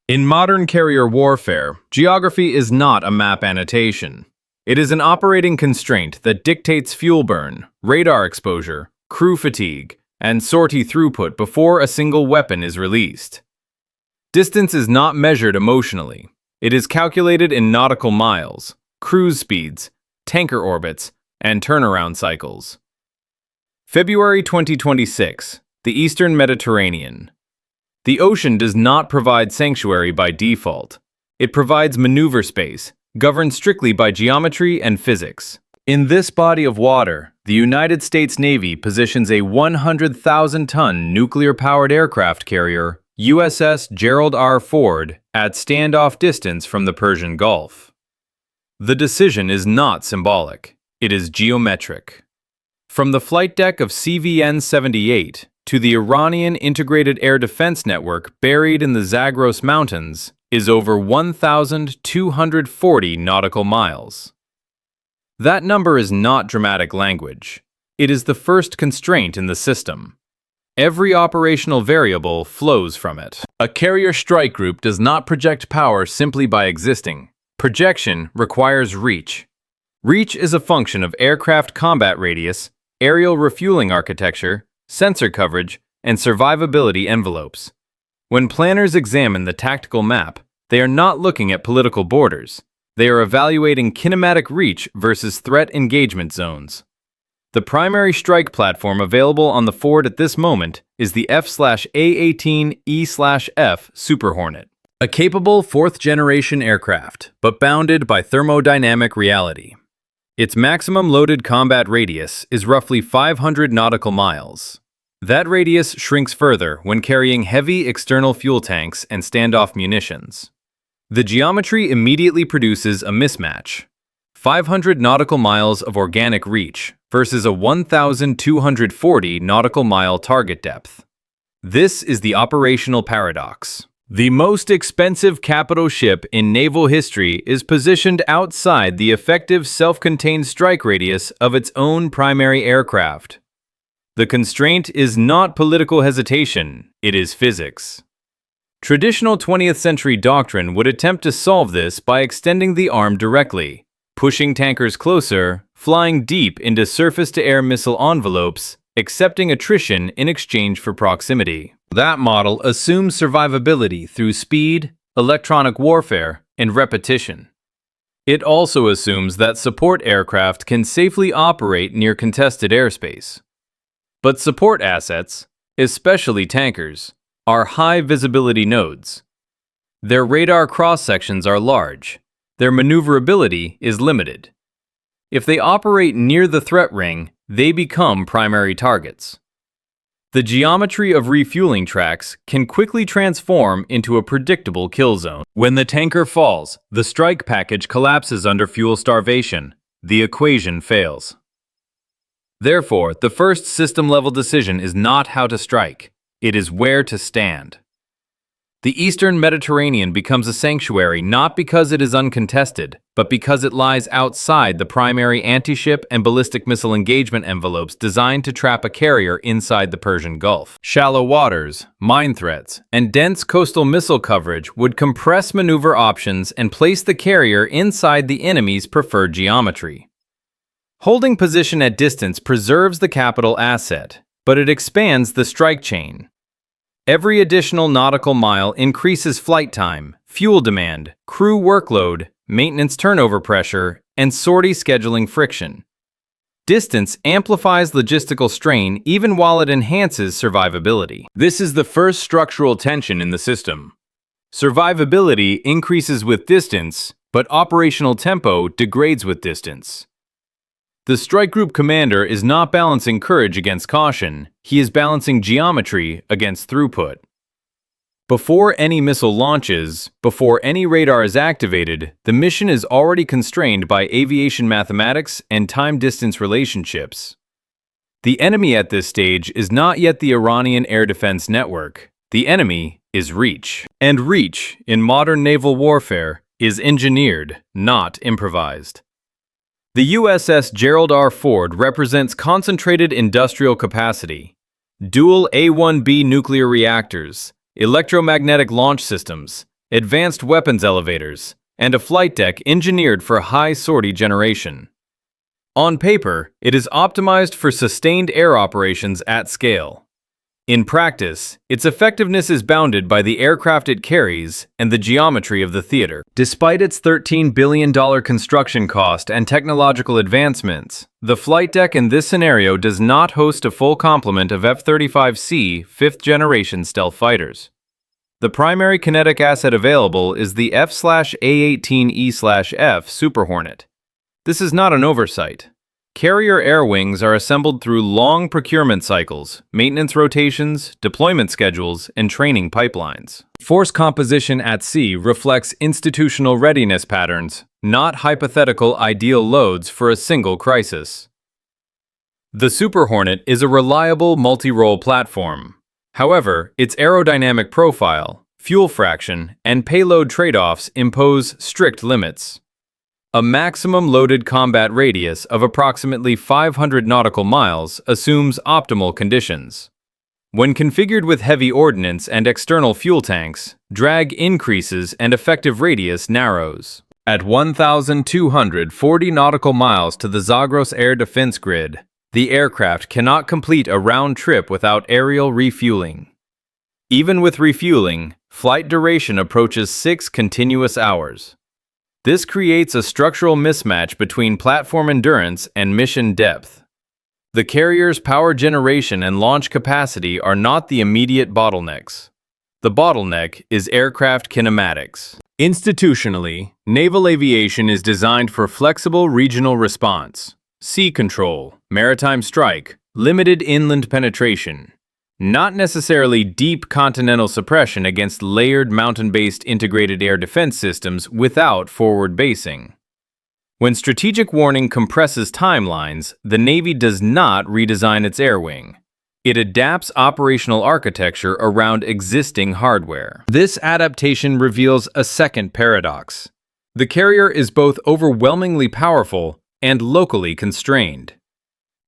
In modern carrier warfare, geography is not a map annotation. It is an operating constraint that dictates fuel burn, radar exposure, crew fatigue, and sortie throughput before a single weapon is released. Distance is not measured emotionally. It is calculated in nautical miles, cruise speeds, tanker orbits, and turnaround cycles. February 2026, the Eastern Mediterranean. The ocean does not provide sanctuary by default. It provides maneuver space, governed strictly by geometry and physics. In this body of water, the United States Navy positions a 100,000-ton nuclear-powered aircraft carrier, USS Gerald R. Ford, at standoff distance from the Persian Gulf. The decision is not symbolic. It is geometric. From the flight deck of CVN-78 to the Iranian Integrated Air Defense Network buried in the Zagros Mountains is over 1,240 nautical miles. That number is not dramatic language. It is the first constraint in the system. Every operational variable flows from it. A carrier strike group does not project power simply by existing. Projection requires reach. Reach is a function of aircraft combat radius, aerial refueling architecture, sensor coverage, and survivability envelopes. When planners examine the tactical map, they are not looking at political borders. They are evaluating kinematic reach versus threat engagement zones. The primary strike platform available on the Ford at this moment is the F/A-18E/F Super Hornet, a capable fourth-generation aircraft, but bounded by thermodynamic reality. Its maximum loaded combat radius is roughly 500 nautical miles. That radius shrinks further when carrying heavy external fuel tanks and standoff munitions. The geometry immediately produces a mismatch. 500 nautical miles of organic reach versus a 1,240 nautical mile target depth. This is the operational paradox. The most expensive capital ship in naval history is positioned outside the effective self-contained strike radius of its own primary aircraft. The constraint is not political hesitation, it is physics. Traditional 20th century doctrine would attempt to solve this by extending the arm directly, pushing tankers closer, flying deep into surface-to-air missile envelopes, accepting attrition in exchange for proximity. That model assumes survivability through speed, electronic warfare, and repetition. It also assumes that support aircraft can safely operate near contested airspace. But support assets, especially tankers, are high-visibility nodes. Their radar cross-sections are large. Their maneuverability is limited. If they operate near the threat ring, they become primary targets. The geometry of refueling tracks can quickly transform into a predictable kill zone. When the tanker falls, the strike package collapses under fuel starvation. The equation fails. Therefore, the first system-level decision is not how to strike. It is where to stand. The Eastern Mediterranean becomes a sanctuary not because it is uncontested, but because it lies outside the primary anti-ship and ballistic missile engagement envelopes designed to trap a carrier inside the Persian Gulf. Shallow waters, mine threats, and dense coastal missile coverage would compress maneuver options and place the carrier inside the enemy's preferred geometry. Holding position at distance preserves the capital asset, but it expands the strike chain. Every additional nautical mile increases flight time, fuel demand, crew workload, maintenance turnover pressure, and sortie scheduling friction. Distance amplifies logistical strain even while it enhances survivability. This is the first structural tension in the system. Survivability increases with distance, but operational tempo degrades with distance. The strike group commander is not balancing courage against caution, he is balancing geometry against throughput. Before any missile launches, before any radar is activated, the mission is already constrained by aviation mathematics and time-distance relationships. The enemy at this stage is not yet the Iranian air defense network. The enemy is reach. And reach, in modern naval warfare, is engineered, not improvised. The USS Gerald R. Ford represents concentrated industrial capacity, dual A-1B nuclear reactors, electromagnetic launch systems, advanced weapons elevators, and a flight deck engineered for high sortie generation. On paper, it is optimized for sustained air operations at scale. In practice, its effectiveness is bounded by the aircraft it carries and the geometry of the theater. Despite its $13 billion construction cost and technological advancements, the flight deck in this scenario does not host a full complement of F-35C fifth-generation stealth fighters. The primary kinetic asset available is the F/A-18E/F Super Hornet. This is not an oversight. Carrier air wings are assembled through long procurement cycles, maintenance rotations, deployment schedules, and training pipelines. Force composition at sea reflects institutional readiness patterns, not hypothetical ideal loads for a single crisis. The Super Hornet is a reliable multi-role platform. However, its aerodynamic profile, fuel fraction, and payload trade-offs impose strict limits. A maximum loaded combat radius of approximately 500 nautical miles assumes optimal conditions. When configured with heavy ordnance and external fuel tanks, drag increases and effective radius narrows. At 1,240 nautical miles to the Zagros air defense grid, the aircraft cannot complete a round trip without aerial refueling. Even with refueling, flight duration approaches 6 continuous hours. This creates a structural mismatch between platform endurance and mission depth. The carrier's power generation and launch capacity are not the immediate bottlenecks. The bottleneck is aircraft kinematics. Institutionally, naval aviation is designed for flexible regional response, sea control, maritime strike, limited inland penetration, not necessarily deep continental suppression against layered mountain-based integrated air defense systems without forward basing. When strategic warning compresses timelines, the Navy does not redesign its air wing. It adapts operational architecture around existing hardware. This adaptation reveals a second paradox. The carrier is both overwhelmingly powerful and locally constrained.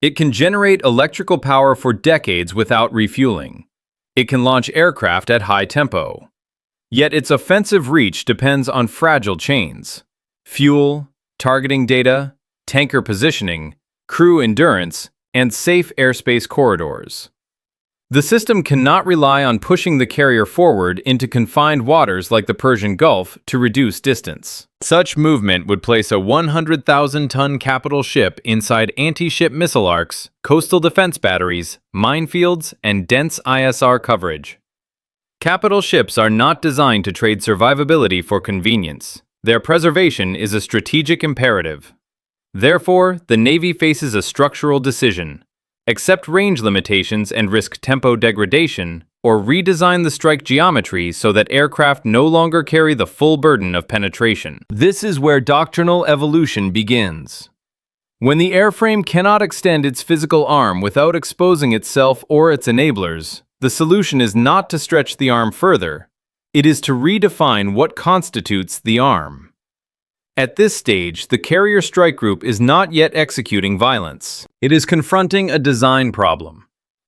It can generate electrical power for decades without refueling. It can launch aircraft at high tempo. Yet its offensive reach depends on fragile chains: fuel, targeting data, tanker positioning, crew endurance, and safe airspace corridors. The system cannot rely on pushing the carrier forward into confined waters like the Persian Gulf to reduce distance. Such movement would place a 100,000-ton capital ship inside anti-ship missile arcs, coastal defense batteries, minefields, and dense ISR coverage. Capital ships are not designed to trade survivability for convenience. Their preservation is a strategic imperative. Therefore, the Navy faces a structural decision: accept range limitations and risk tempo degradation, or redesign the strike geometry so that aircraft no longer carry the full burden of penetration. This is where doctrinal evolution begins. When the airframe cannot extend its physical arm without exposing itself or its enablers, the solution is not to stretch the arm further. It is to redefine what constitutes the arm. At this stage, the carrier strike group is not yet executing violence. It is confronting a design problem: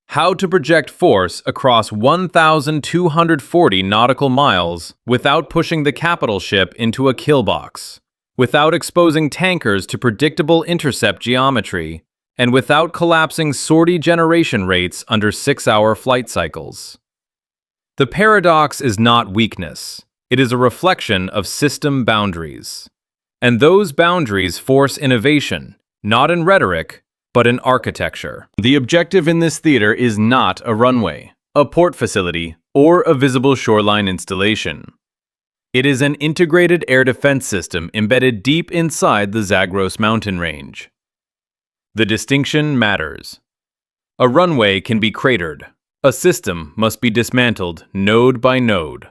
how to project force across 1,240 nautical miles without pushing the capital ship into a kill box, without exposing tankers to predictable intercept geometry, and without collapsing sortie generation rates under 6-hour flight cycles. The paradox is not weakness. It is a reflection of system boundaries. And those boundaries force innovation, not in rhetoric, but in architecture. The objective in this theater is not a runway, a port facility, or a visible shoreline installation. It is an integrated air defense system embedded deep inside the Zagros mountain range. The distinction matters. A runway can be cratered. A system must be dismantled node by node.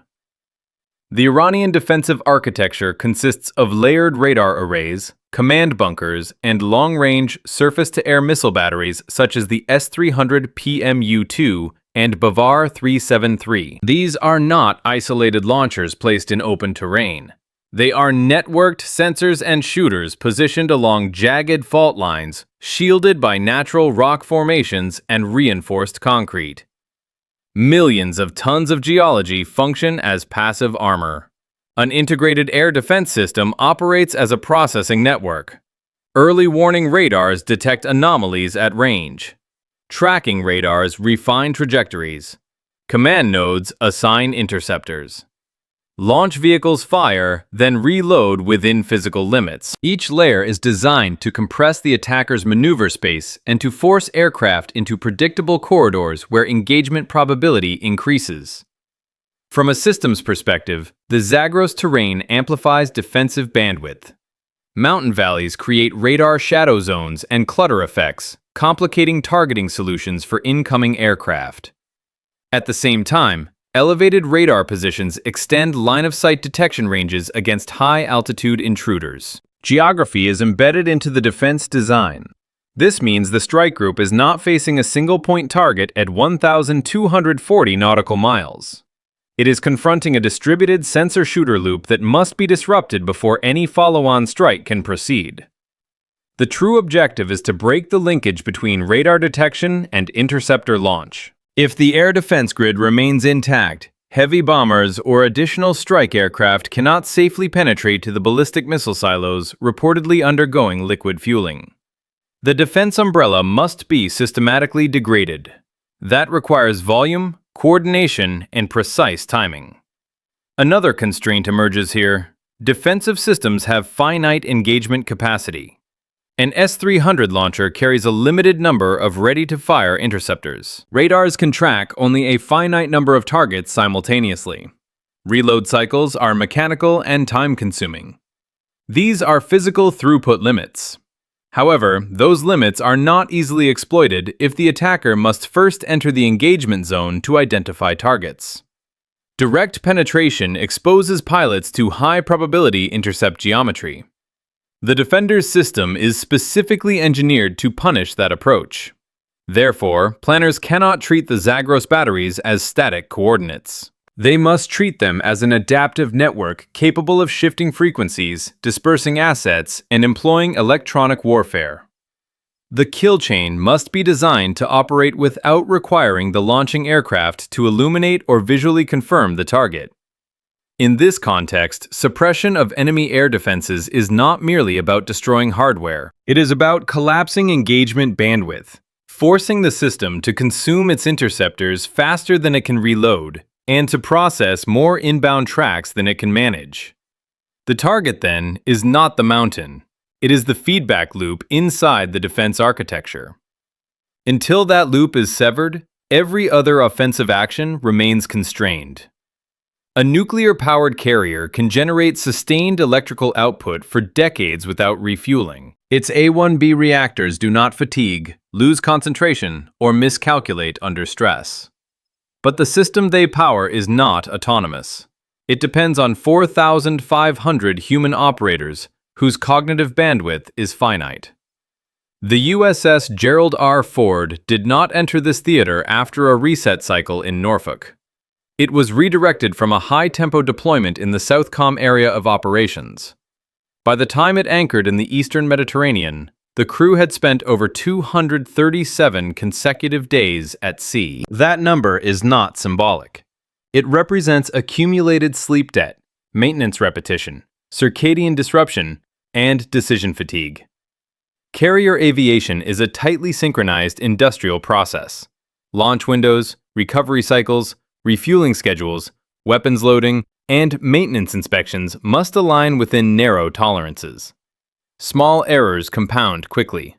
The Iranian defensive architecture consists of layered radar arrays, command bunkers, and long-range surface-to-air missile batteries such as the S-300 PMU-2 and Bavar 373. These are not isolated launchers placed in open terrain. They are networked sensors and shooters positioned along jagged fault lines, shielded by natural rock formations and reinforced concrete. Millions of tons of geology function as passive armor. An integrated air defense system operates as a processing network. Early warning radars detect anomalies at range. Tracking radars refine trajectories. Command nodes assign interceptors. Launch vehicles fire, then reload within physical limits. Each layer is designed to compress the attacker's maneuver space and to force aircraft into predictable corridors where engagement probability increases. From a systems perspective, the Zagros terrain amplifies defensive bandwidth. Mountain valleys create radar shadow zones and clutter effects, complicating targeting solutions for incoming aircraft. At the same time, elevated radar positions extend line-of-sight detection ranges against high-altitude intruders. Geography is embedded into the defense design. This means the strike group is not facing a single-point target at 1,240 nautical miles. It is confronting a distributed sensor-shooter loop that must be disrupted before any follow-on strike can proceed. The true objective is to break the linkage between radar detection and interceptor launch. If the air defense grid remains intact, heavy bombers or additional strike aircraft cannot safely penetrate to the ballistic missile silos reportedly undergoing liquid fueling. The defense umbrella must be systematically degraded. That requires volume, coordination, and precise timing. Another constraint emerges here. Defensive systems have finite engagement capacity. An S-300 launcher carries a limited number of ready-to-fire interceptors. Radars can track only a finite number of targets simultaneously. Reload cycles are mechanical and time-consuming. These are physical throughput limits. However, those limits are not easily exploited if the attacker must first enter the engagement zone to identify targets. Direct penetration exposes pilots to high-probability intercept geometry. The defender's system is specifically engineered to punish that approach. Therefore, planners cannot treat the Zagros batteries as static coordinates. They must treat them as an adaptive network capable of shifting frequencies, dispersing assets, and employing electronic warfare. The kill chain must be designed to operate without requiring the launching aircraft to illuminate or visually confirm the target. In this context, suppression of enemy air defenses is not merely about destroying hardware. It is about collapsing engagement bandwidth, forcing the system to consume its interceptors faster than it can reload, and to process more inbound tracks than it can manage. The target, then, is not the mountain. It is the feedback loop inside the defense architecture. Until that loop is severed, every other offensive action remains constrained. A nuclear-powered carrier can generate sustained electrical output for decades without refueling. Its A-1B reactors do not fatigue, lose concentration, or miscalculate under stress. But the system they power is not autonomous. It depends on 4,500 human operators whose cognitive bandwidth is finite. The USS Gerald R. Ford did not enter this theater after a reset cycle in Norfolk. It was redirected from a high-tempo deployment in the Southcom area of operations. By the time it anchored in the eastern Mediterranean, the crew had spent over 237 consecutive days at sea. That number is not symbolic. It represents accumulated sleep debt, maintenance repetition, circadian disruption, and decision fatigue. Carrier aviation is a tightly synchronized industrial process. Launch windows, recovery cycles, refueling schedules, weapons loading, and maintenance inspections must align within narrow tolerances. Small errors compound quickly.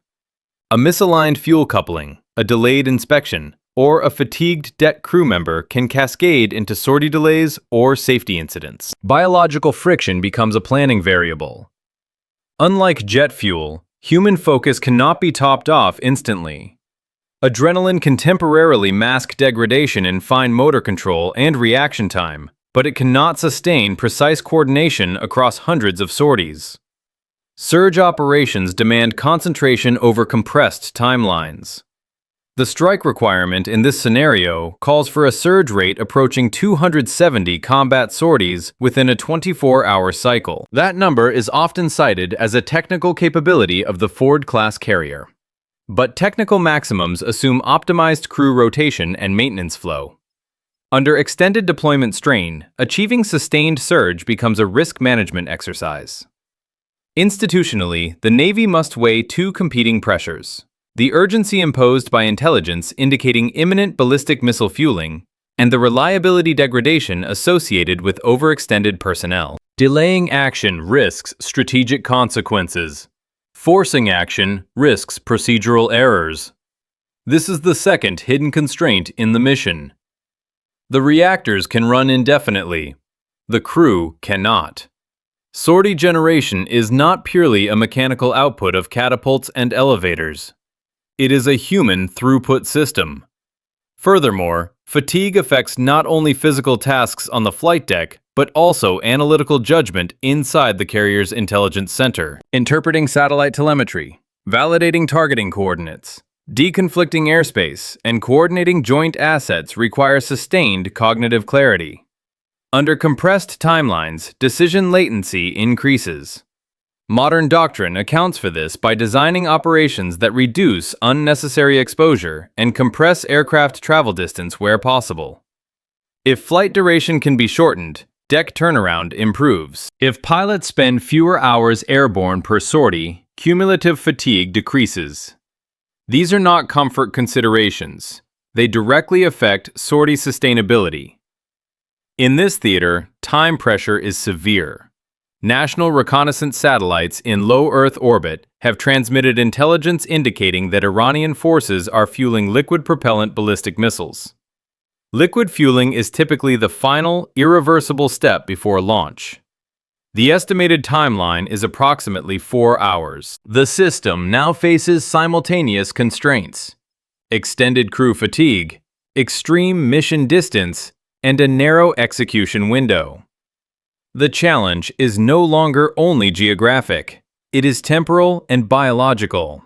A misaligned fuel coupling, a delayed inspection, or a fatigued deck crew member can cascade into sortie delays or safety incidents. Biological friction becomes a planning variable. Unlike jet fuel, human focus cannot be topped off instantly. Adrenaline can temporarily mask degradation in fine motor control and reaction time, but it cannot sustain precise coordination across hundreds of sorties. Surge operations demand concentration over compressed timelines. The strike requirement in this scenario calls for a surge rate approaching 270 combat sorties within a 24-hour cycle. That number is often cited as a technical capability of the Ford-class carrier. But technical maximums assume optimized crew rotation and maintenance flow. Under extended deployment strain, achieving sustained surge becomes a risk management exercise. Institutionally, the Navy must weigh two competing pressures: the urgency imposed by intelligence indicating imminent ballistic missile fueling, and the reliability degradation associated with overextended personnel. Delaying action risks strategic consequences. Forcing action risks procedural errors. This is the second hidden constraint in the mission. The reactors can run indefinitely. The crew cannot. Sortie generation is not purely a mechanical output of catapults and elevators. It is a human throughput system. Furthermore, fatigue affects not only physical tasks on the flight deck, but also analytical judgment inside the carrier's intelligence center. Interpreting satellite telemetry, validating targeting coordinates, deconflicting airspace, and coordinating joint assets require sustained cognitive clarity. Under compressed timelines, decision latency increases. Modern doctrine accounts for this by designing operations that reduce unnecessary exposure and compress aircraft travel distance where possible. If flight duration can be shortened, deck turnaround improves. If pilots spend fewer hours airborne per sortie, cumulative fatigue decreases. These are not comfort considerations. They directly affect sortie sustainability. In this theater, time pressure is severe. National reconnaissance satellites in low Earth orbit have transmitted intelligence indicating that Iranian forces are fueling liquid propellant ballistic missiles. Liquid fueling is typically the final, irreversible step before launch. The estimated timeline is approximately 4 hours. The system now faces simultaneous constraints: extended crew fatigue, extreme mission distance, and a narrow execution window. The challenge is no longer only geographic, it is temporal and biological.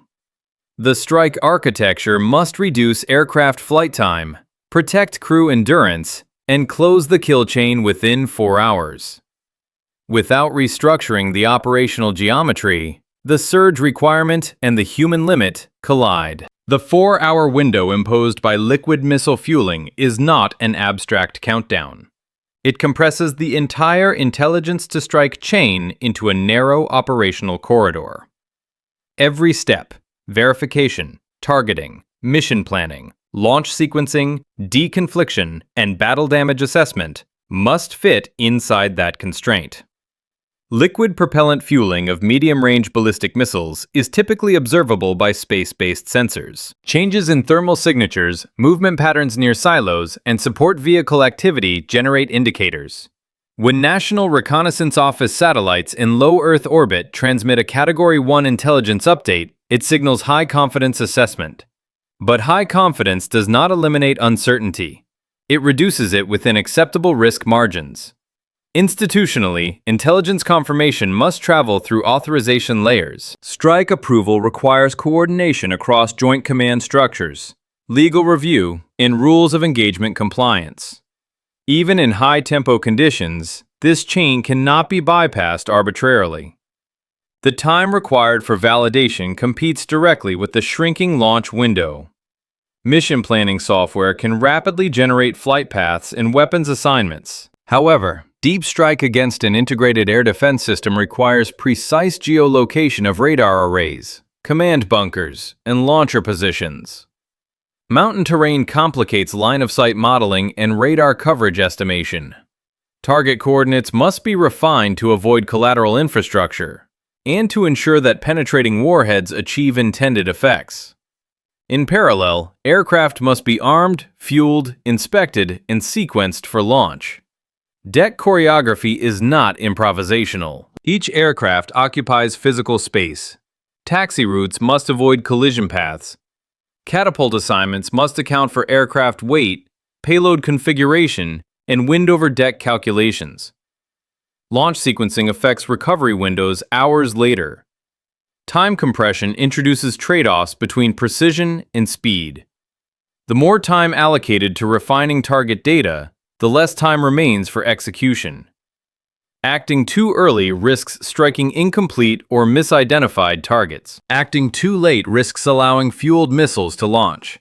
The strike architecture must reduce aircraft flight time, protect crew endurance, and close the kill chain within 4 hours. Without restructuring the operational geometry, the surge requirement and the human limit collide. The 4-hour window imposed by liquid missile fueling is not an abstract countdown. It compresses the entire intelligence-to-strike chain into a narrow operational corridor. Every step, verification, targeting, mission planning, launch sequencing, deconfliction, and battle damage assessment, must fit inside that constraint. Liquid propellant fueling of medium-range ballistic missiles is typically observable by space-based sensors. Changes in thermal signatures, movement patterns near silos, and support vehicle activity generate indicators. When National Reconnaissance Office satellites in low Earth orbit transmit a Category 1 intelligence update, it signals high-confidence assessment. But high confidence does not eliminate uncertainty. It reduces it within acceptable risk margins. Institutionally, intelligence confirmation must travel through authorization layers. Strike approval requires coordination across joint command structures, legal review, and rules of engagement compliance. Even in high-tempo conditions, this chain cannot be bypassed arbitrarily. The time required for validation competes directly with the shrinking launch window. Mission planning software can rapidly generate flight paths and weapons assignments. However, deep strike against an integrated air defense system requires precise geolocation of radar arrays, command bunkers, and launcher positions. Mountain terrain complicates line-of-sight modeling and radar coverage estimation. Target coordinates must be refined to avoid collateral infrastructure, and to ensure that penetrating warheads achieve intended effects. In parallel, aircraft must be armed, fueled, inspected, and sequenced for launch. Deck choreography is not improvisational. Each aircraft occupies physical space. Taxi routes must avoid collision paths. Catapult assignments must account for aircraft weight, payload configuration, and wind over deck calculations. Launch sequencing affects recovery windows hours later. Time compression introduces trade-offs between precision and speed. The more time allocated to refining target data, the less time remains for execution. Acting too early risks striking incomplete or misidentified targets. Acting too late risks allowing fueled missiles to launch.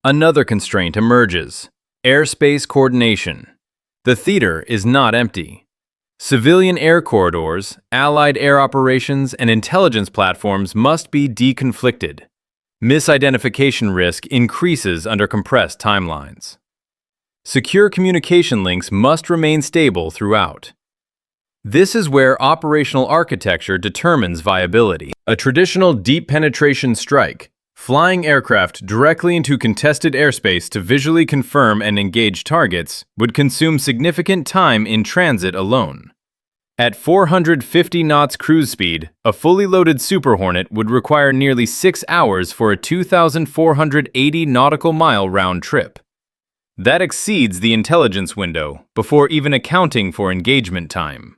Another constraint emerges: Airspace coordination. The theater is not empty. Civilian air corridors, allied air operations, and intelligence platforms must be deconflicted. Misidentification risk increases under compressed timelines. Secure communication links must remain stable throughout. This is where operational architecture determines viability. A traditional deep penetration strike, flying aircraft directly into contested airspace to visually confirm and engage targets, would consume significant time in transit alone. At 450 knots cruise speed, a fully loaded Super Hornet would require nearly 6 hours for a 2,480 nautical mile round trip. That exceeds the intelligence window, before even accounting for engagement time.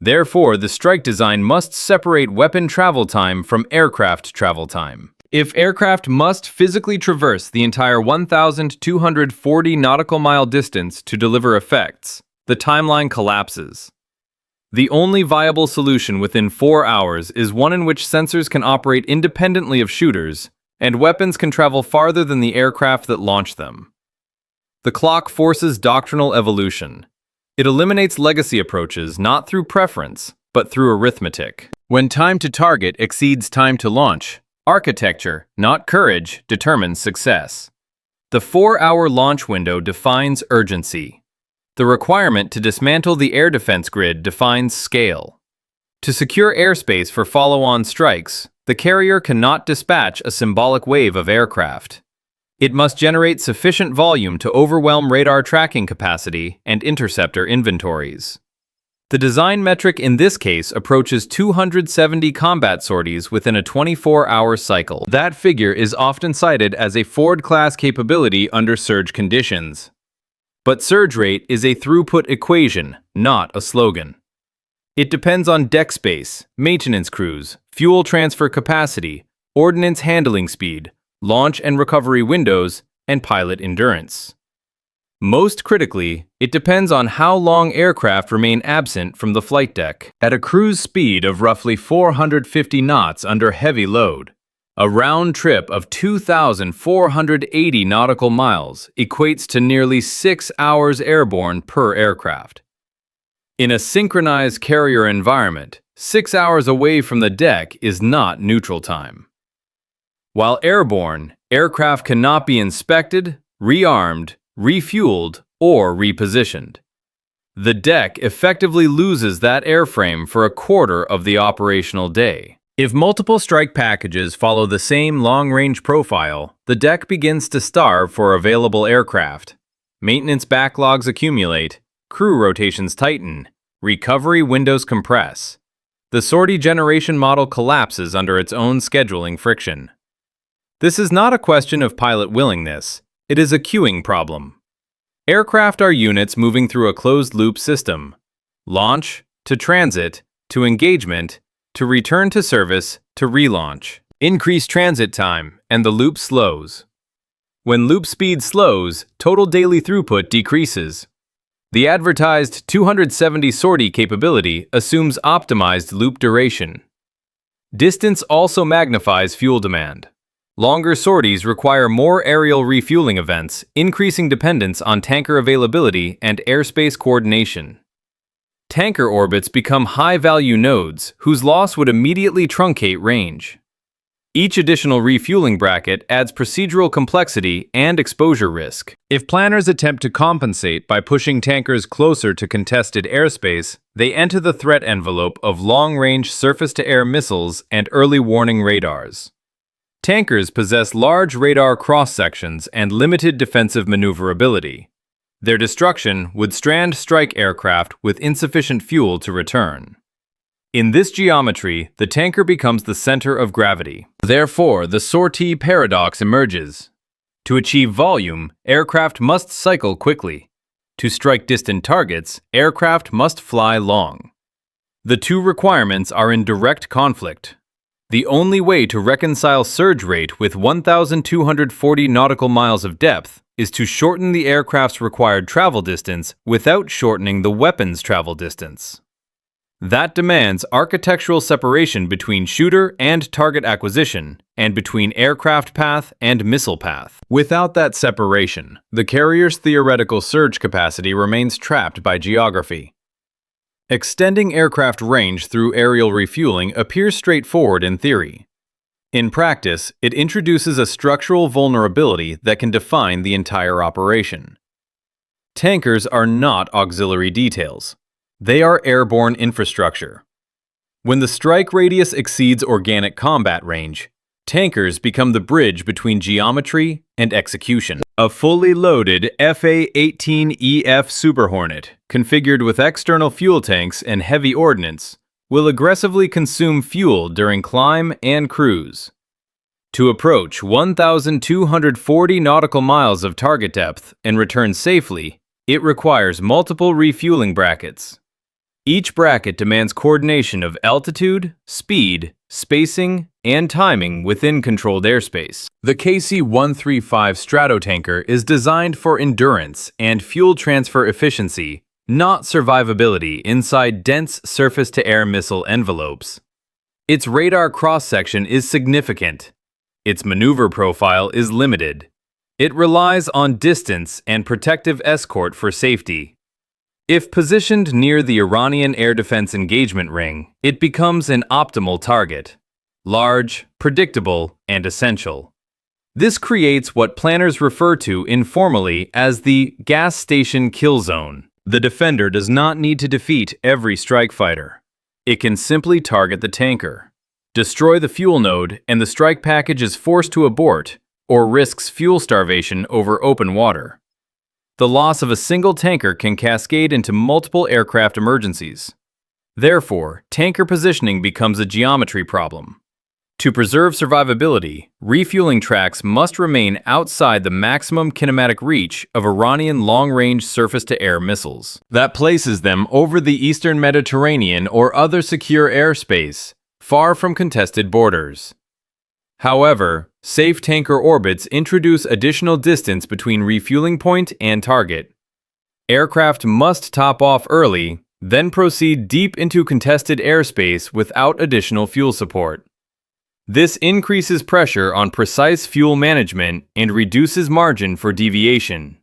Therefore, the strike design must separate weapon travel time from aircraft travel time. If aircraft must physically traverse the entire 1,240 nautical mile distance to deliver effects, the timeline collapses. The only viable solution within 4 hours is one in which sensors can operate independently of shooters, and weapons can travel farther than the aircraft that launch them. The clock forces doctrinal evolution. It eliminates legacy approaches not through preference, but through arithmetic. When time to target exceeds time to launch, architecture, not courage, determines success. The 4-hour launch window defines urgency. The requirement to dismantle the air defense grid defines scale. To secure airspace for follow-on strikes, the carrier cannot dispatch a symbolic wave of aircraft. It must generate sufficient volume to overwhelm radar tracking capacity and interceptor inventories. The design metric in this case approaches 270 combat sorties within a 24-hour cycle. That figure is often cited as a Ford-class capability under surge conditions. But surge rate is a throughput equation, not a slogan. It depends on deck space, maintenance crews, fuel transfer capacity, ordnance handling speed, launch and recovery windows, and pilot endurance. Most critically, it depends on how long aircraft remain absent from the flight deck. At a cruise speed of roughly 450 knots under heavy load, a round trip of 2,480 nautical miles equates to nearly 6 hours airborne per aircraft. In a synchronized carrier environment, 6 hours away from the deck is not neutral time. While airborne, aircraft cannot be inspected, rearmed, refueled, or repositioned. The deck effectively loses that airframe for a quarter of the operational day. If multiple strike packages follow the same long-range profile, the deck begins to starve for available aircraft. Maintenance backlogs accumulate, crew rotations tighten, recovery windows compress. The sortie generation model collapses under its own scheduling friction. This is not a question of pilot willingness, it is a queuing problem. Aircraft are units moving through a closed-loop system. Launch, to transit, to engagement, to return to service, to relaunch. Increase transit time, and the loop slows. When loop speed slows, total daily throughput decreases. The advertised 270 sortie capability assumes optimized loop duration. Distance also magnifies fuel demand. Longer sorties require more aerial refueling events, increasing dependence on tanker availability and airspace coordination. Tanker orbits become high-value nodes, whose loss would immediately truncate range. Each additional refueling bracket adds procedural complexity and exposure risk. If planners attempt to compensate by pushing tankers closer to contested airspace, they enter the threat envelope of long-range surface-to-air missiles and early warning radars. Tankers possess large radar cross-sections and limited defensive maneuverability. Their destruction would strand strike aircraft with insufficient fuel to return. In this geometry, the tanker becomes the center of gravity. Therefore, the sortie paradox emerges. To achieve volume, aircraft must cycle quickly. To strike distant targets, aircraft must fly long. The two requirements are in direct conflict. The only way to reconcile surge rate with 1,240 nautical miles of depth is to shorten the aircraft's required travel distance without shortening the weapon's travel distance. That demands architectural separation between shooter and target acquisition, and between aircraft path and missile path. Without that separation, the carrier's theoretical surge capacity remains trapped by geography. Extending aircraft range through aerial refueling appears straightforward in theory. In practice, it introduces a structural vulnerability that can define the entire operation. Tankers are not auxiliary details. They are airborne infrastructure. When the strike radius exceeds organic combat range, tankers become the bridge between geometry and execution. A fully loaded FA-18EF Super Hornet, configured with external fuel tanks and heavy ordnance, will aggressively consume fuel during climb and cruise. To approach 1,240 nautical miles of target depth and return safely, it requires multiple refueling brackets. Each bracket demands coordination of altitude, speed, spacing, and timing within controlled airspace. The KC-135 Stratotanker is designed for endurance and fuel transfer efficiency, not survivability inside dense surface-to-air missile envelopes. Its radar cross-section is significant. Its maneuver profile is limited. It relies on distance and protective escort for safety. If positioned near the Iranian air defense engagement ring, it becomes an optimal target. Large, predictable, and essential. This creates what planners refer to informally as the gas station kill zone. The defender does not need to defeat every strike fighter. It can simply target the tanker, destroy the fuel node, and the strike package is forced to abort or risks fuel starvation over open water. The loss of a single tanker can cascade into multiple aircraft emergencies. Therefore, tanker positioning becomes a geometry problem. To preserve survivability, refueling tracks must remain outside the maximum kinematic reach of Iranian long-range surface-to-air missiles. That places them over the eastern Mediterranean or other secure airspace, far from contested borders. However, safe tanker orbits introduce additional distance between refueling point and target. Aircraft must top off early, then proceed deep into contested airspace without additional fuel support. This increases pressure on precise fuel management and reduces margin for deviation.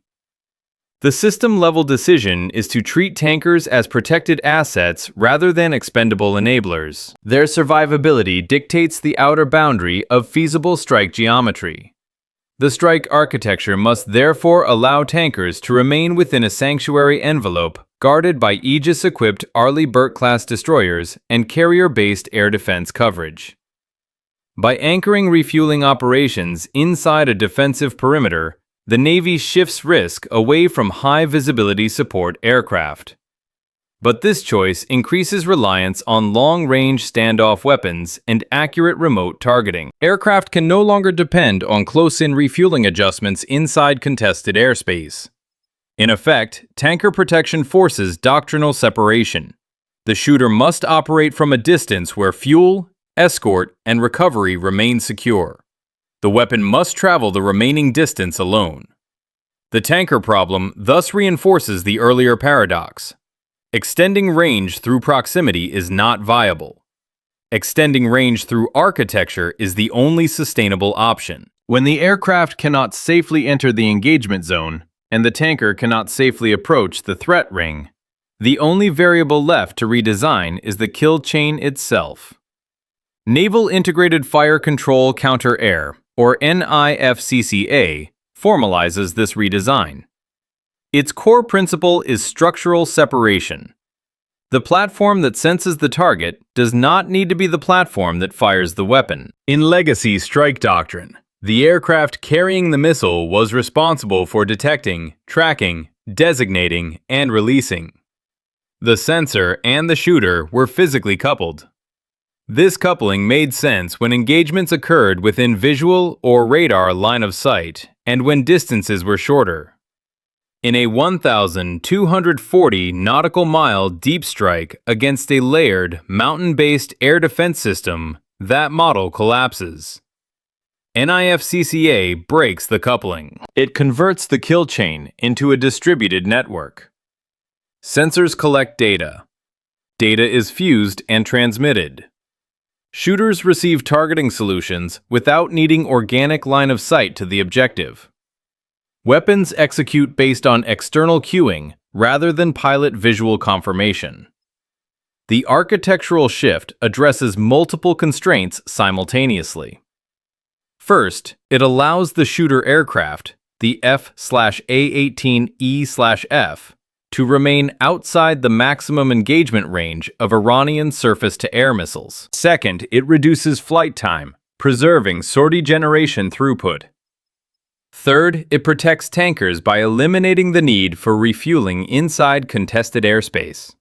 The system-level decision is to treat tankers as protected assets rather than expendable enablers. Their survivability dictates the outer boundary of feasible strike geometry. The strike architecture must therefore allow tankers to remain within a sanctuary envelope guarded by Aegis-equipped Arleigh Burke-class destroyers and carrier-based air defense coverage. By anchoring refueling operations inside a defensive perimeter, the Navy shifts risk away from high-visibility support aircraft. But this choice increases reliance on long-range standoff weapons and accurate remote targeting. Aircraft can no longer depend on close-in refueling adjustments inside contested airspace. In effect, tanker protection forces doctrinal separation. The shooter must operate from a distance where fuel, escort, and recovery remain secure. The weapon must travel the remaining distance alone. The tanker problem thus reinforces the earlier paradox. Extending range through proximity is not viable. Extending range through architecture is the only sustainable option. When the aircraft cannot safely enter the engagement zone, and the tanker cannot safely approach the threat ring, the only variable left to redesign is the kill chain itself. Naval Integrated Fire Control Counter-Air, or NIFCCA, formalizes this redesign. Its core principle is structural separation. The platform that senses the target does not need to be the platform that fires the weapon. In Legacy Strike Doctrine, the aircraft carrying the missile was responsible for detecting, tracking, designating, and releasing. The sensor and the shooter were physically coupled. This coupling made sense when engagements occurred within visual or radar line of sight and when distances were shorter. In a 1,240 nautical mile deep strike against a layered, mountain-based air defense system, that model collapses. NIFCCA breaks the coupling. It converts the kill chain into a distributed network. Sensors collect data. Data is fused and transmitted. Shooters receive targeting solutions without needing organic line of sight to the objective. Weapons execute based on external cueing rather than pilot visual confirmation. The architectural shift addresses multiple constraints simultaneously. First, it allows the shooter aircraft, the F/A-18E/F, to remain outside the maximum engagement range of Iranian surface-to-air missiles. Second, it reduces flight time, preserving sortie generation throughput. Third, it protects tankers by eliminating the need for refueling inside contested airspace.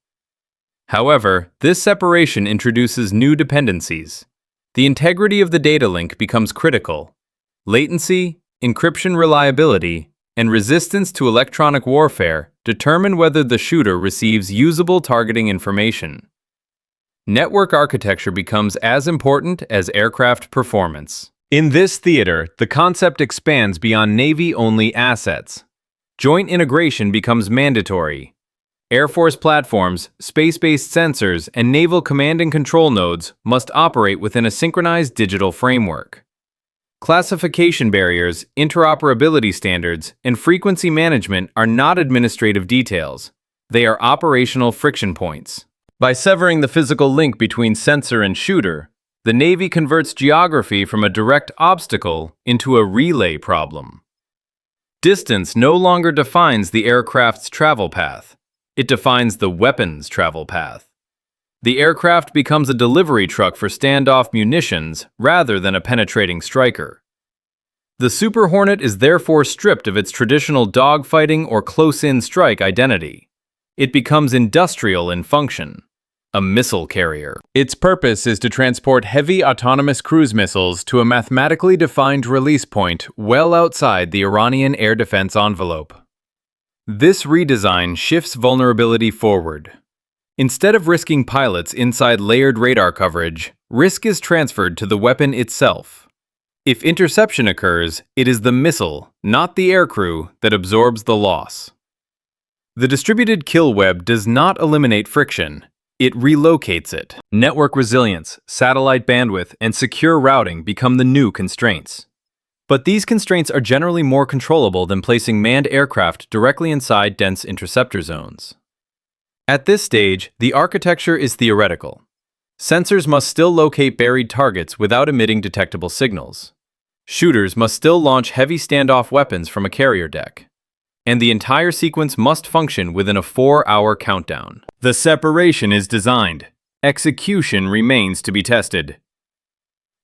However, this separation introduces new dependencies. The integrity of the data link becomes critical. Latency, encryption reliability, and resistance to electronic warfare determine whether the shooter receives usable targeting information. Network architecture becomes as important as aircraft performance. In this theater, the concept expands beyond Navy-only assets. Joint integration becomes mandatory. Air Force platforms, space-based sensors, and naval command and control nodes must operate within a synchronized digital framework. Classification barriers, interoperability standards, and frequency management are not administrative details. They are operational friction points. By severing the physical link between sensor and shooter, the Navy converts geography from a direct obstacle into a relay problem. Distance no longer defines the aircraft's travel path. It defines the weapon's travel path. The aircraft becomes a delivery truck for standoff munitions rather than a penetrating striker. The Super Hornet is therefore stripped of its traditional dogfighting or close-in strike identity. It becomes industrial in function, a missile carrier. Its purpose is to transport heavy autonomous cruise missiles to a mathematically defined release point well outside the Iranian air defense envelope. This redesign shifts vulnerability forward. Instead of risking pilots inside layered radar coverage, risk is transferred to the weapon itself. If interception occurs, it is the missile, not the aircrew, that absorbs the loss. The distributed kill web does not eliminate friction. It relocates it. Network resilience, satellite bandwidth, and secure routing become the new constraints. But these constraints are generally more controllable than placing manned aircraft directly inside dense interceptor zones. At this stage, the architecture is theoretical. Sensors must still locate buried targets without emitting detectable signals. Shooters must still launch heavy standoff weapons from a carrier deck. And the entire sequence must function within a 4-hour countdown. The separation is designed. Execution remains to be tested.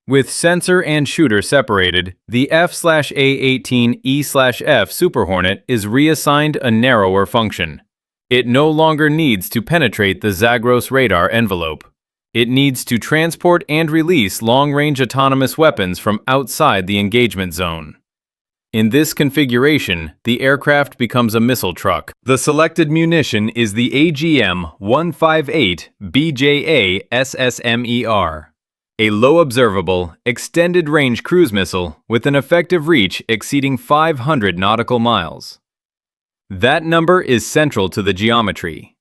With sensor and shooter separated, the F/A-18E/F Super Hornet is reassigned a narrower function. It no longer needs to penetrate the Zagros radar envelope. It needs to transport and release long-range autonomous weapons from outside the engagement zone. In this configuration, the aircraft becomes a missile truck. The selected munition is the AGM-158 BJA-SSMER, a low-observable, extended-range cruise missile with an effective reach exceeding 500 nautical miles. That number is central to the geometry.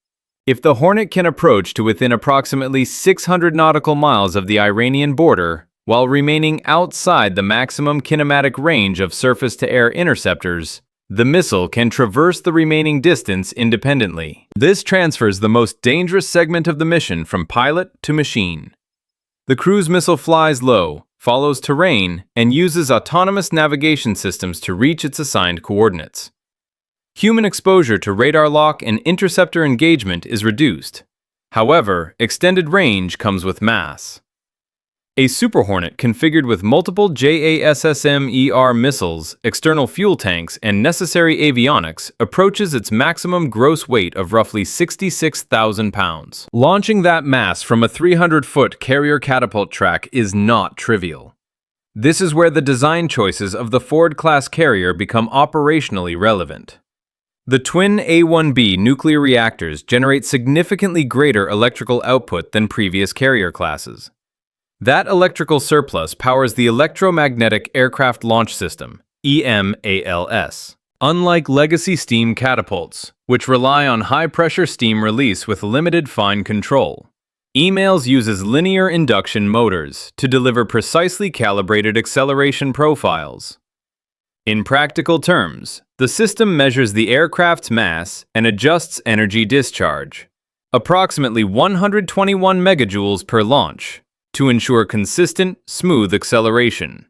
If the Hornet can approach to within approximately 600 nautical miles of the Iranian border, while remaining outside the maximum kinematic range of surface-to-air interceptors, the missile can traverse the remaining distance independently. This transfers the most dangerous segment of the mission from pilot to machine. The cruise missile flies low, follows terrain, and uses autonomous navigation systems to reach its assigned coordinates. Human exposure to radar lock and interceptor engagement is reduced. However, extended range comes with mass. A Super Hornet configured with multiple JASSMER missiles, external fuel tanks, and necessary avionics approaches its maximum gross weight of roughly 66,000 pounds. Launching that mass from a 300-foot carrier catapult track is not trivial. This is where the design choices of the Ford-class carrier become operationally relevant. The twin A-1B nuclear reactors generate significantly greater electrical output than previous carrier classes. That electrical surplus powers the Electromagnetic Aircraft Launch System, EMALS. Unlike legacy steam catapults, which rely on high-pressure steam release with limited fine control. Emails uses linear induction motors to deliver precisely calibrated acceleration profiles. In practical terms, the system measures the aircraft's mass and adjusts energy discharge, approximately 121 megajoules per launch, to ensure consistent, smooth acceleration.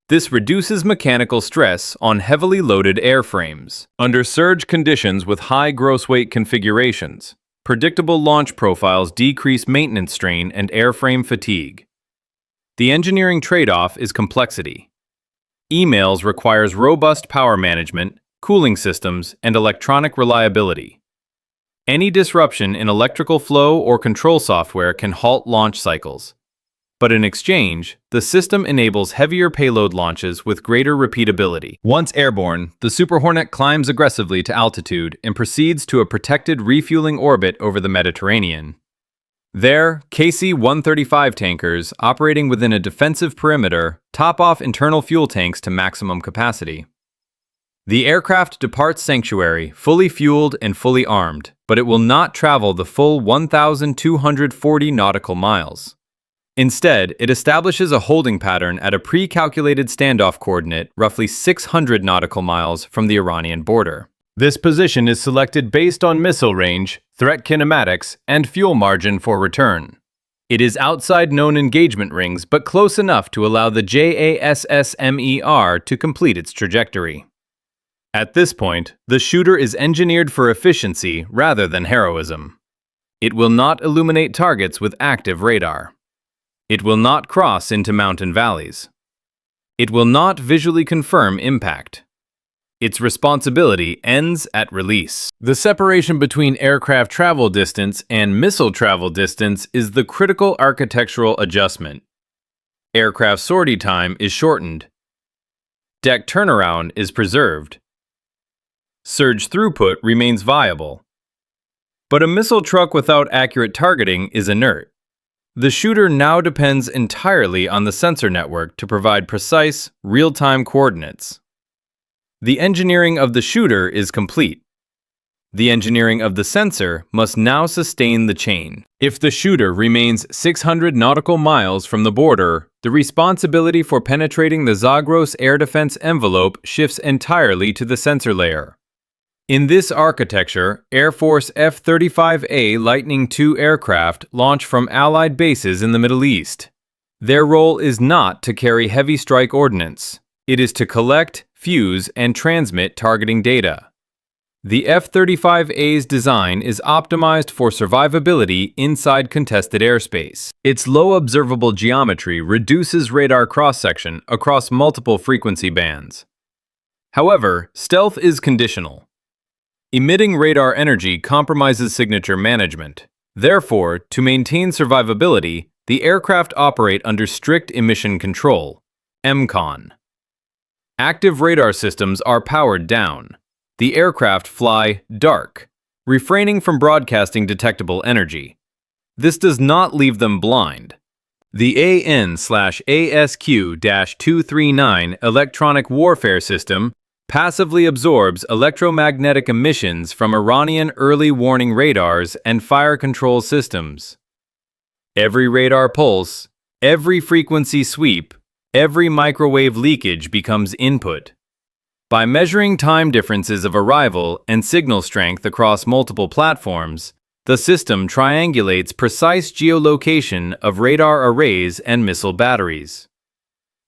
This reduces mechanical stress on heavily loaded airframes. Under surge conditions with high gross weight configurations, predictable launch profiles decrease maintenance strain and airframe fatigue. The engineering trade-off is complexity. Emails requires robust power management, cooling systems, and electronic reliability. Any disruption in electrical flow or control software can halt launch cycles. But in exchange, the system enables heavier payload launches with greater repeatability. Once airborne, the Super Hornet climbs aggressively to altitude and proceeds to a protected refueling orbit over the Mediterranean. There, KC-135 tankers, operating within a defensive perimeter, top off internal fuel tanks to maximum capacity. The aircraft departs Sanctuary, fully fueled and fully armed, but it will not travel the full 1,240 nautical miles. Instead, it establishes a holding pattern at a pre-calculated standoff coordinate roughly 600 nautical miles from the Iranian border. This position is selected based on missile range, threat kinematics, and fuel margin for return. It is outside known engagement rings but close enough to allow the JASSMER to complete its trajectory. At this point, the shooter is engineered for efficiency rather than heroism. It will not illuminate targets with active radar. It will not cross into mountain valleys. It will not visually confirm impact. Its responsibility ends at release. The separation between aircraft travel distance and missile travel distance is the critical architectural adjustment. Aircraft sortie time is shortened. Deck turnaround is preserved. Surge throughput remains viable. But a missile truck without accurate targeting is inert. The shooter now depends entirely on the sensor network to provide precise, real-time coordinates. The engineering of the shooter is complete. The engineering of the sensor must now sustain the chain. If the shooter remains 600 nautical miles from the border, the responsibility for penetrating the Zagros air defense envelope shifts entirely to the sensor layer. In this architecture, Air Force F-35A Lightning II aircraft launch from Allied bases in the Middle East. Their role is not to carry heavy strike ordnance. It is to collect, fuse, and transmit targeting data. The F-35A's design is optimized for survivability inside contested airspace. Its low observable geometry reduces radar cross-section across multiple frequency bands. However, stealth is conditional. Emitting radar energy compromises signature management. Therefore, to maintain survivability, the aircraft operate under strict emission control, MCON. Active radar systems are powered down. The aircraft fly dark, refraining from broadcasting detectable energy. This does not leave them blind. The AN/ASQ-239 electronic warfare system passively absorbs electromagnetic emissions from Iranian early warning radars and fire control systems. Every radar pulse, every frequency sweep, every microwave leakage becomes input. By measuring time differences of arrival and signal strength across multiple platforms, the system triangulates precise geolocation of radar arrays and missile batteries.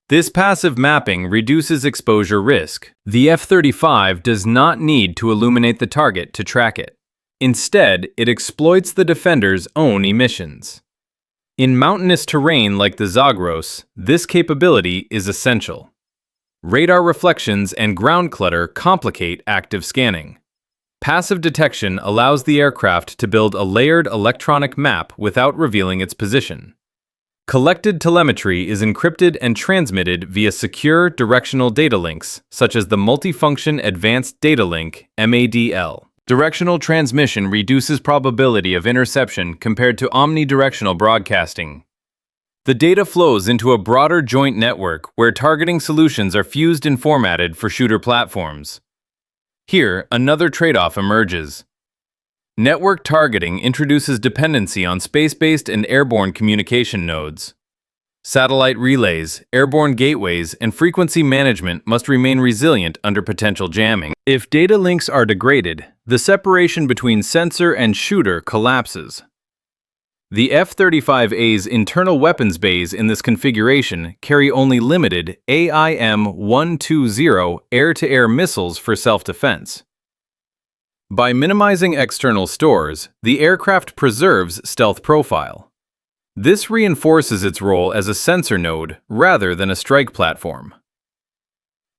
This passive mapping reduces exposure risk. The F-35 does not need to illuminate the target to track it. Instead, it exploits the defender's own emissions. In mountainous terrain like the Zagros, this capability is essential. Radar reflections and ground clutter complicate active scanning. Passive detection allows the aircraft to build a layered electronic map without revealing its position. Collected telemetry is encrypted and transmitted via secure directional data links, such as the Multifunction Advanced Data Link (MADL). Directional transmission reduces probability of interception compared to omnidirectional broadcasting. The data flows into a broader joint network where targeting solutions are fused and formatted for shooter platforms. Here, another trade-off emerges. Network targeting introduces dependency on space-based and airborne communication nodes. Satellite relays, airborne gateways, and frequency management must remain resilient under potential jamming. If data links are degraded, the separation between sensor and shooter collapses. The F-35A's internal weapons bays in this configuration carry only limited AIM-120 air-to-air missiles for self-defense. By minimizing external stores, the aircraft preserves stealth profile. This reinforces its role as a sensor node rather than a strike platform.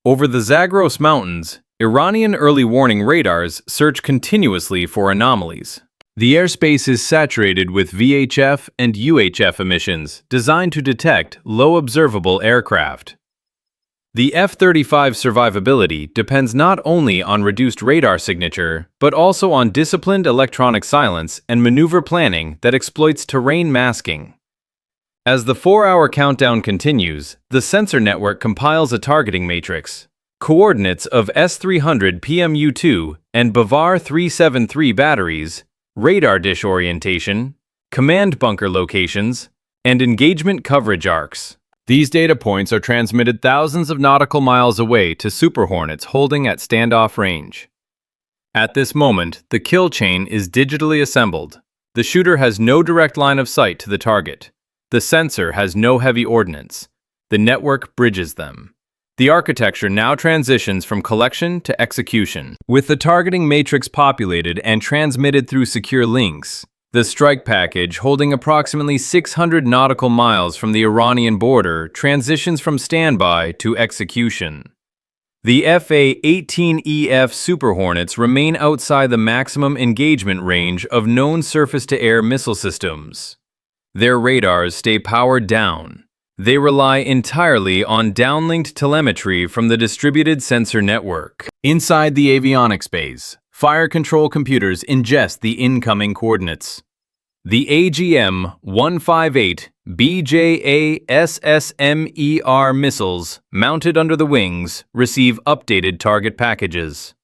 Over the Zagros Mountains, Iranian early warning radars search continuously for anomalies. The airspace is saturated with VHF and UHF emissions designed to detect low observable aircraft. The F-35 survivability depends not only on reduced radar signature, but also on disciplined electronic silence and maneuver planning that exploits terrain masking. As the 4-hour countdown continues, the sensor network compiles a targeting matrix. Coordinates of S-300 PMU-2 and Bavar 373 batteries, radar dish orientation, command bunker locations, and engagement coverage arcs. These data points are transmitted thousands of nautical miles away to Super Hornets holding at standoff range. At this moment, the kill chain is digitally assembled. The shooter has no direct line of sight to the target. The sensor has no heavy ordnance. The network bridges them. The architecture now transitions from collection to execution. With the targeting matrix populated and transmitted through secure links, the strike package, holding approximately 600 nautical miles from the Iranian border, transitions from standby to execution. The FA-18EF Super Hornets remain outside the maximum engagement range of known surface-to-air missile systems. Their radars stay powered down. They rely entirely on downlinked telemetry from the distributed sensor network. Inside the avionics bays, fire control computers ingest the incoming coordinates. The AGM-158 BJA-SSMER missiles mounted under the wings receive updated target packages.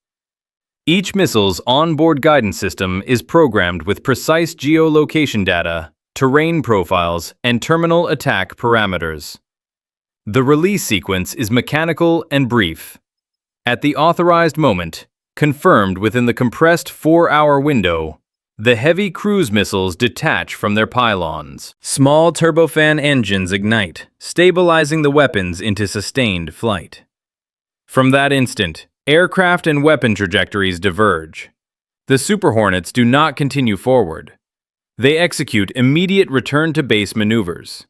Each missile's onboard guidance system is programmed with precise geolocation data, terrain profiles, and terminal attack parameters. The release sequence is mechanical and brief. At the authorized moment, confirmed within the compressed 4-hour window, the heavy cruise missiles detach from their pylons. Small turbofan engines ignite, stabilizing the weapons into sustained flight. From that instant, aircraft and weapon trajectories diverge. The Super Hornets do not continue forward. They execute immediate return-to-base maneuvers.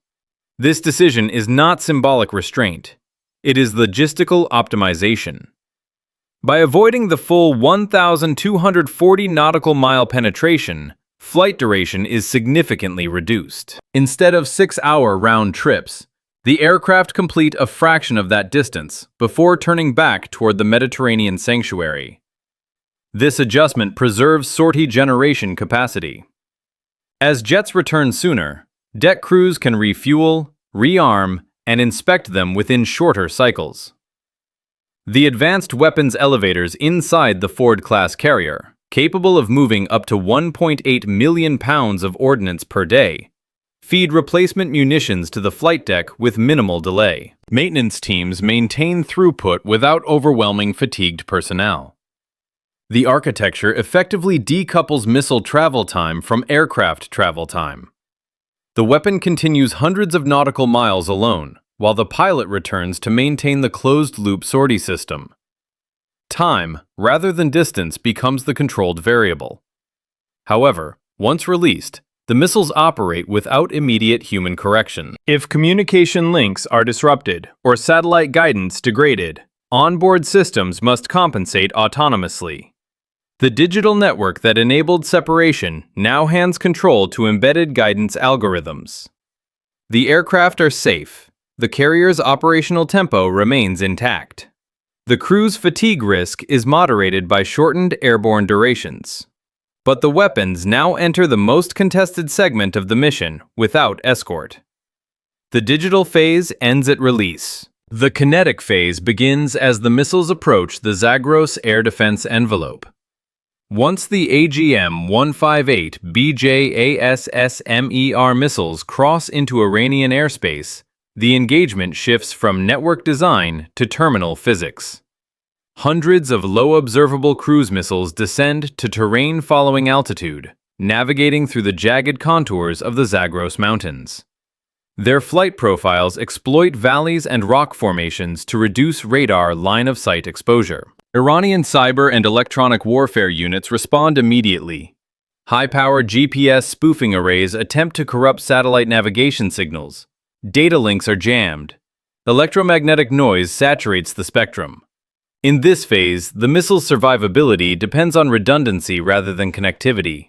This decision is not symbolic restraint. It is logistical optimization. By avoiding the full 1,240 nautical mile penetration, flight duration is significantly reduced. Instead of 6-hour round trips, the aircraft complete a fraction of that distance before turning back toward the Mediterranean sanctuary. This adjustment preserves sortie generation capacity. As jets return sooner, deck crews can refuel, rearm, and inspect them within shorter cycles. The advanced weapons elevators inside the Ford-class carrier, capable of moving up to 1.8 million pounds of ordnance per day, feed replacement munitions to the flight deck with minimal delay. Maintenance teams maintain throughput without overwhelming fatigued personnel. The architecture effectively decouples missile travel time from aircraft travel time. The weapon continues hundreds of nautical miles alone, while the pilot returns to maintain the closed-loop sortie system. Time, rather than distance, becomes the controlled variable. However, once released, the missiles operate without immediate human correction. If communication links are disrupted or satellite guidance degraded, onboard systems must compensate autonomously. The digital network that enabled separation now hands control to embedded guidance algorithms. The aircraft are safe. The carrier's operational tempo remains intact. The crew's fatigue risk is moderated by shortened airborne durations. But the weapons now enter the most contested segment of the mission without escort. The digital phase ends at release. The kinetic phase begins as the missiles approach the Zagros air defense envelope. Once the AGM-158 BJASSMER missiles cross into Iranian airspace, the engagement shifts from network design to terminal physics. Hundreds of low observable cruise missiles descend to terrain following altitude, navigating through the jagged contours of the Zagros Mountains. Their flight profiles exploit valleys and rock formations to reduce radar line-of-sight exposure. Iranian cyber and electronic warfare units respond immediately. High-powered GPS spoofing arrays attempt to corrupt satellite navigation signals. Data links are jammed. Electromagnetic noise saturates the spectrum. In this phase, the missile's survivability depends on redundancy rather than connectivity.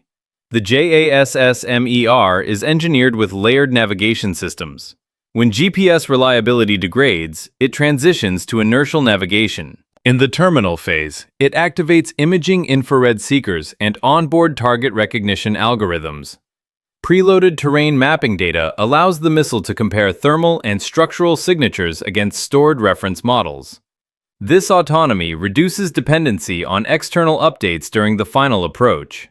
The JASSMER is engineered with layered navigation systems. When GPS reliability degrades, it transitions to inertial navigation. In the terminal phase, it activates imaging infrared seekers and onboard target recognition algorithms. Preloaded terrain mapping data allows the missile to compare thermal and structural signatures against stored reference models. This autonomy reduces dependency on external updates during the final approach.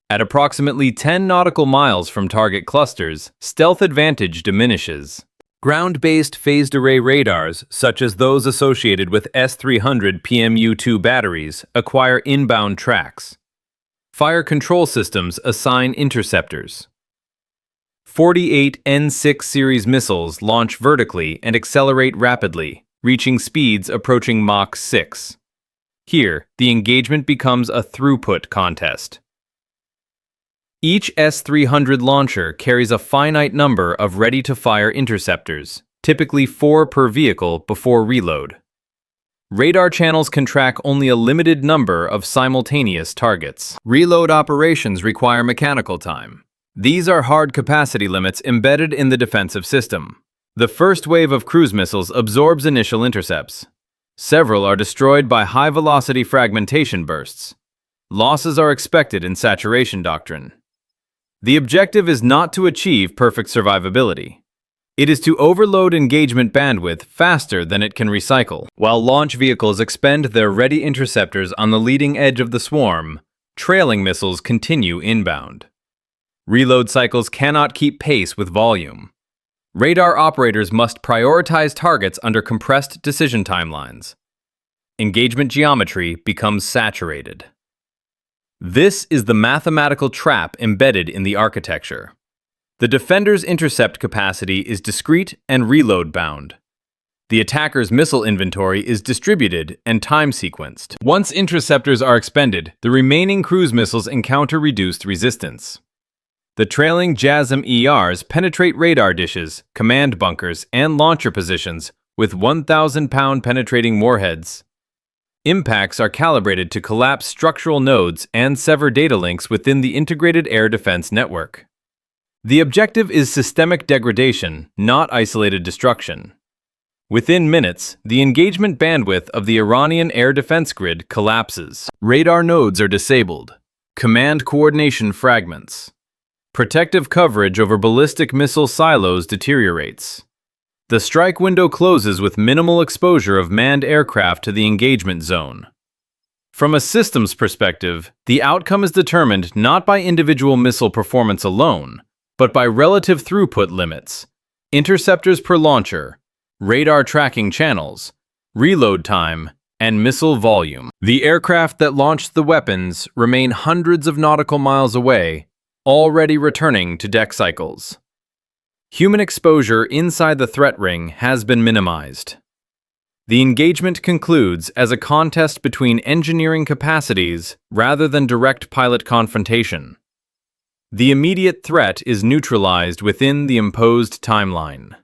At approximately 10 nautical miles from target clusters, stealth advantage diminishes. Ground-based phased array radars, such as those associated with S-300 PMU-2 batteries, acquire inbound tracks. Fire control systems assign interceptors. 48 N6 series missiles launch vertically and accelerate rapidly, reaching speeds approaching Mach 6. Here, the engagement becomes a throughput contest. Each S-300 launcher carries a finite number of ready-to-fire interceptors, typically 4 per vehicle before reload. Radar channels can track only a limited number of simultaneous targets. Reload operations require mechanical time. These are hard capacity limits embedded in the defensive system. The first wave of cruise missiles absorbs initial intercepts. Several are destroyed by high-velocity fragmentation bursts. Losses are expected in saturation doctrine. The objective is not to achieve perfect survivability. It is to overload engagement bandwidth faster than it can recycle. While launch vehicles expend their ready interceptors on the leading edge of the swarm, trailing missiles continue inbound. Reload cycles cannot keep pace with volume. Radar operators must prioritize targets under compressed decision timelines. Engagement geometry becomes saturated. This is the mathematical trap embedded in the architecture. The defender's intercept capacity is discrete and reload-bound. The attacker's missile inventory is distributed and time-sequenced. Once interceptors are expended, the remaining cruise missiles encounter reduced resistance. The trailing JASSM-ERs penetrate radar dishes, command bunkers, and launcher positions with 1,000-pound penetrating warheads. Impacts are calibrated to collapse structural nodes and sever data links within the integrated air defense network. The objective is systemic degradation, not isolated destruction. Within minutes, the engagement bandwidth of the Iranian air defense grid collapses. Radar nodes are disabled. Command coordination fragments. Protective coverage over ballistic missile silos deteriorates. The strike window closes with minimal exposure of manned aircraft to the engagement zone. From a systems perspective, the outcome is determined not by individual missile performance alone, but by relative throughput limits, interceptors per launcher, radar tracking channels, reload time, and missile volume. The aircraft that launched the weapons remain hundreds of nautical miles away, already returning to deck cycles. Human exposure inside the threat ring has been minimized. The engagement concludes as a contest between engineering capacities rather than direct pilot confrontation. The immediate threat is neutralized within the imposed timeline.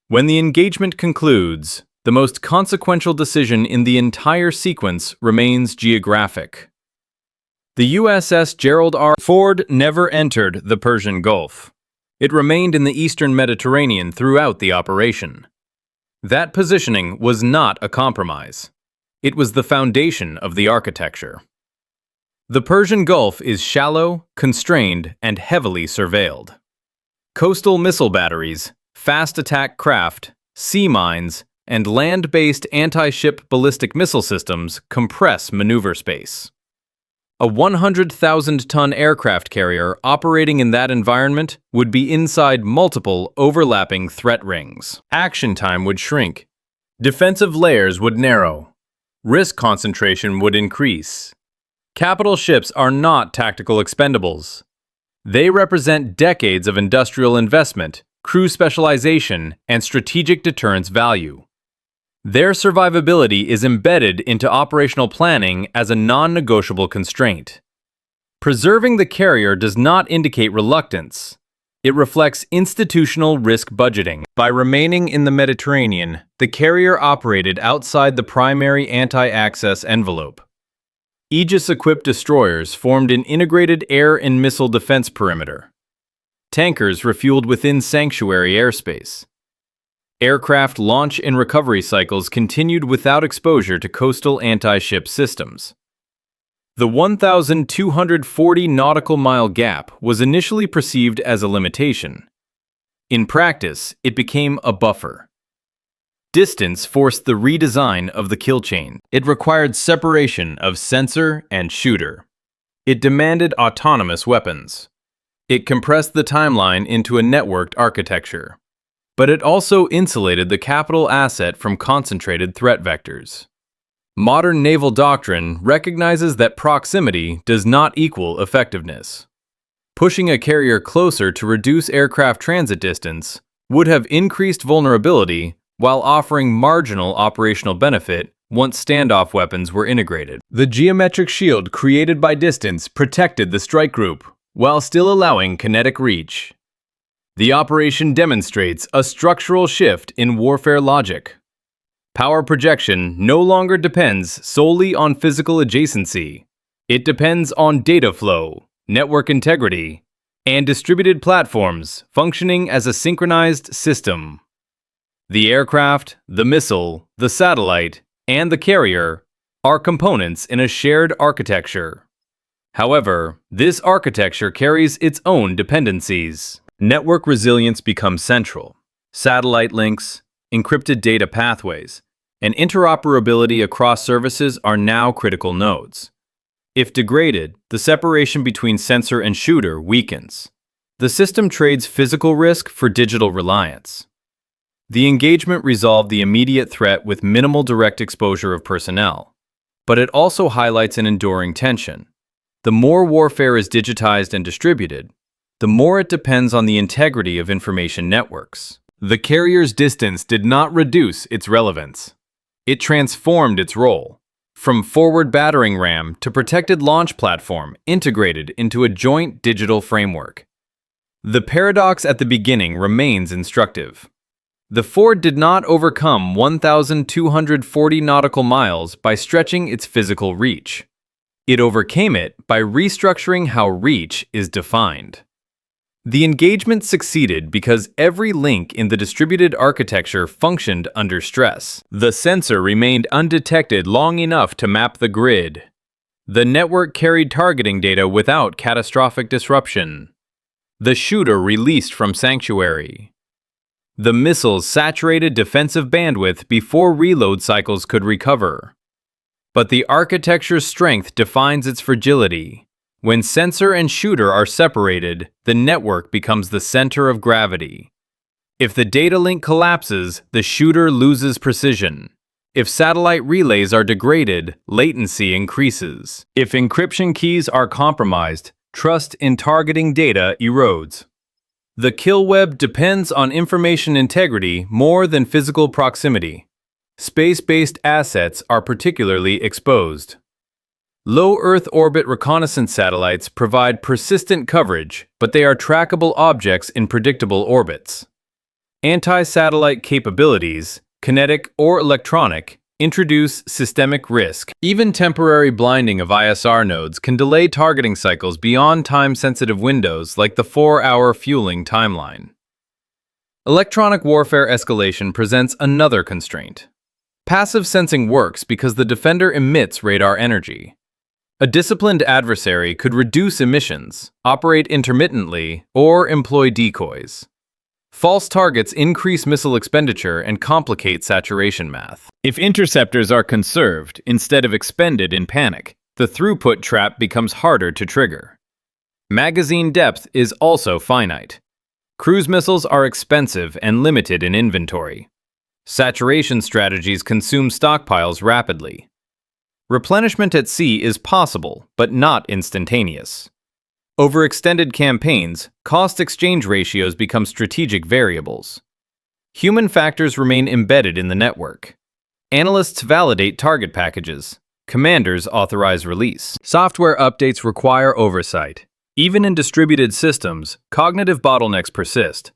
When the engagement concludes, the most consequential decision in the entire sequence remains geographic. The USS Gerald R. Ford never entered the Persian Gulf. It remained in the eastern Mediterranean throughout the operation. That positioning was not a compromise. It was the foundation of the architecture. The Persian Gulf is shallow, constrained, and heavily surveilled. Coastal missile batteries, fast attack craft, sea mines, and land-based anti-ship ballistic missile systems compress maneuver space. A 100,000-ton aircraft carrier operating in that environment would be inside multiple overlapping threat rings. Action time would shrink. Defensive layers would narrow. Risk concentration would increase. Capital ships are not tactical expendables. They represent decades of industrial investment, crew specialization, and strategic deterrence value. Their survivability is embedded into operational planning as a non-negotiable constraint. Preserving the carrier does not indicate reluctance. It reflects institutional risk budgeting. By remaining in the Mediterranean, the carrier operated outside the primary anti-access envelope. Aegis-equipped destroyers formed an integrated air and missile defense perimeter. Tankers refueled within sanctuary airspace. Aircraft launch and recovery cycles continued without exposure to coastal anti-ship systems. The 1,240 nautical mile gap was initially perceived as a limitation. In practice, it became a buffer. Distance forced the redesign of the kill chain. It required separation of sensor and shooter. It demanded autonomous weapons. It compressed the timeline into a networked architecture. But it also insulated the capital asset from concentrated threat vectors. Modern naval doctrine recognizes that proximity does not equal effectiveness. Pushing a carrier closer to reduce aircraft transit distance would have increased vulnerability while offering marginal operational benefit once standoff weapons were integrated. The geometric shield created by distance protected the strike group, while still allowing kinetic reach. The operation demonstrates a structural shift in warfare logic. Power projection no longer depends solely on physical adjacency. It depends on data flow, network integrity, and distributed platforms functioning as a synchronized system. The aircraft, the missile, the satellite, and the carrier are components in a shared architecture. However, this architecture carries its own dependencies. Network resilience becomes central. Satellite links, encrypted data pathways, and interoperability across services are now critical nodes. If degraded, the separation between sensor and shooter weakens. The system trades physical risk for digital reliance. The engagement resolved the immediate threat with minimal direct exposure of personnel, but it also highlights an enduring tension. The more warfare is digitized and distributed, the more it depends on the integrity of information networks. The carrier's distance did not reduce its relevance. It transformed its role, from forward battering ram to protected launch platform integrated into a joint digital framework. The paradox at the beginning remains instructive. The Ford did not overcome 1,240 nautical miles by stretching its physical reach. It overcame it by restructuring how reach is defined. The engagement succeeded because every link in the distributed architecture functioned under stress. The sensor remained undetected long enough to map the grid. The network carried targeting data without catastrophic disruption. The shooter released from sanctuary. The missiles saturated defensive bandwidth before reload cycles could recover. But the architecture's strength defines its fragility. When sensor and shooter are separated, the network becomes the center of gravity. If the data link collapses, the shooter loses precision. If satellite relays are degraded, latency increases. If encryption keys are compromised, trust in targeting data erodes. The kill web depends on information integrity more than physical proximity. Space-based assets are particularly exposed. Low Earth orbit reconnaissance satellites provide persistent coverage, but they are trackable objects in predictable orbits. Anti-satellite capabilities, kinetic or electronic, introduce systemic risk. Even temporary blinding of ISR nodes can delay targeting cycles beyond time-sensitive windows like the 4-hour fueling timeline. Electronic warfare escalation presents another constraint. Passive sensing works because the defender emits radar energy. A disciplined adversary could reduce emissions, operate intermittently, or employ decoys. False targets increase missile expenditure and complicate saturation math. If interceptors are conserved instead of expended in panic, the throughput trap becomes harder to trigger. Magazine depth is also finite. Cruise missiles are expensive and limited in inventory. Saturation strategies consume stockpiles rapidly. Replenishment at sea is possible, but not instantaneous. Over extended campaigns, cost-exchange ratios become strategic variables. Human factors remain embedded in the network. Analysts validate target packages. Commanders authorize release. Software updates require oversight. Even in distributed systems, cognitive bottlenecks persist.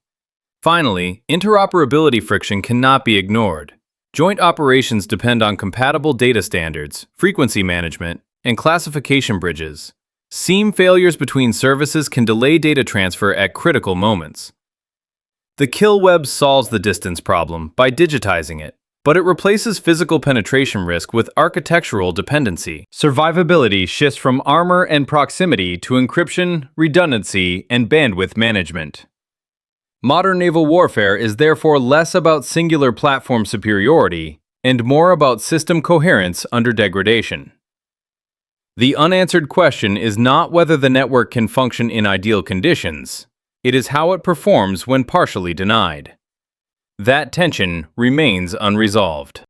Finally, interoperability friction cannot be ignored. Joint operations depend on compatible data standards, frequency management, and classification bridges. Seam failures between services can delay data transfer at critical moments. The kill web solves the distance problem by digitizing it, but it replaces physical penetration risk with architectural dependency. Survivability shifts from armor and proximity to encryption, redundancy, and bandwidth management. Modern naval warfare is therefore less about singular platform superiority and more about system coherence under degradation. The unanswered question is not whether the network can function in ideal conditions, it is how it performs when partially denied. That tension remains unresolved.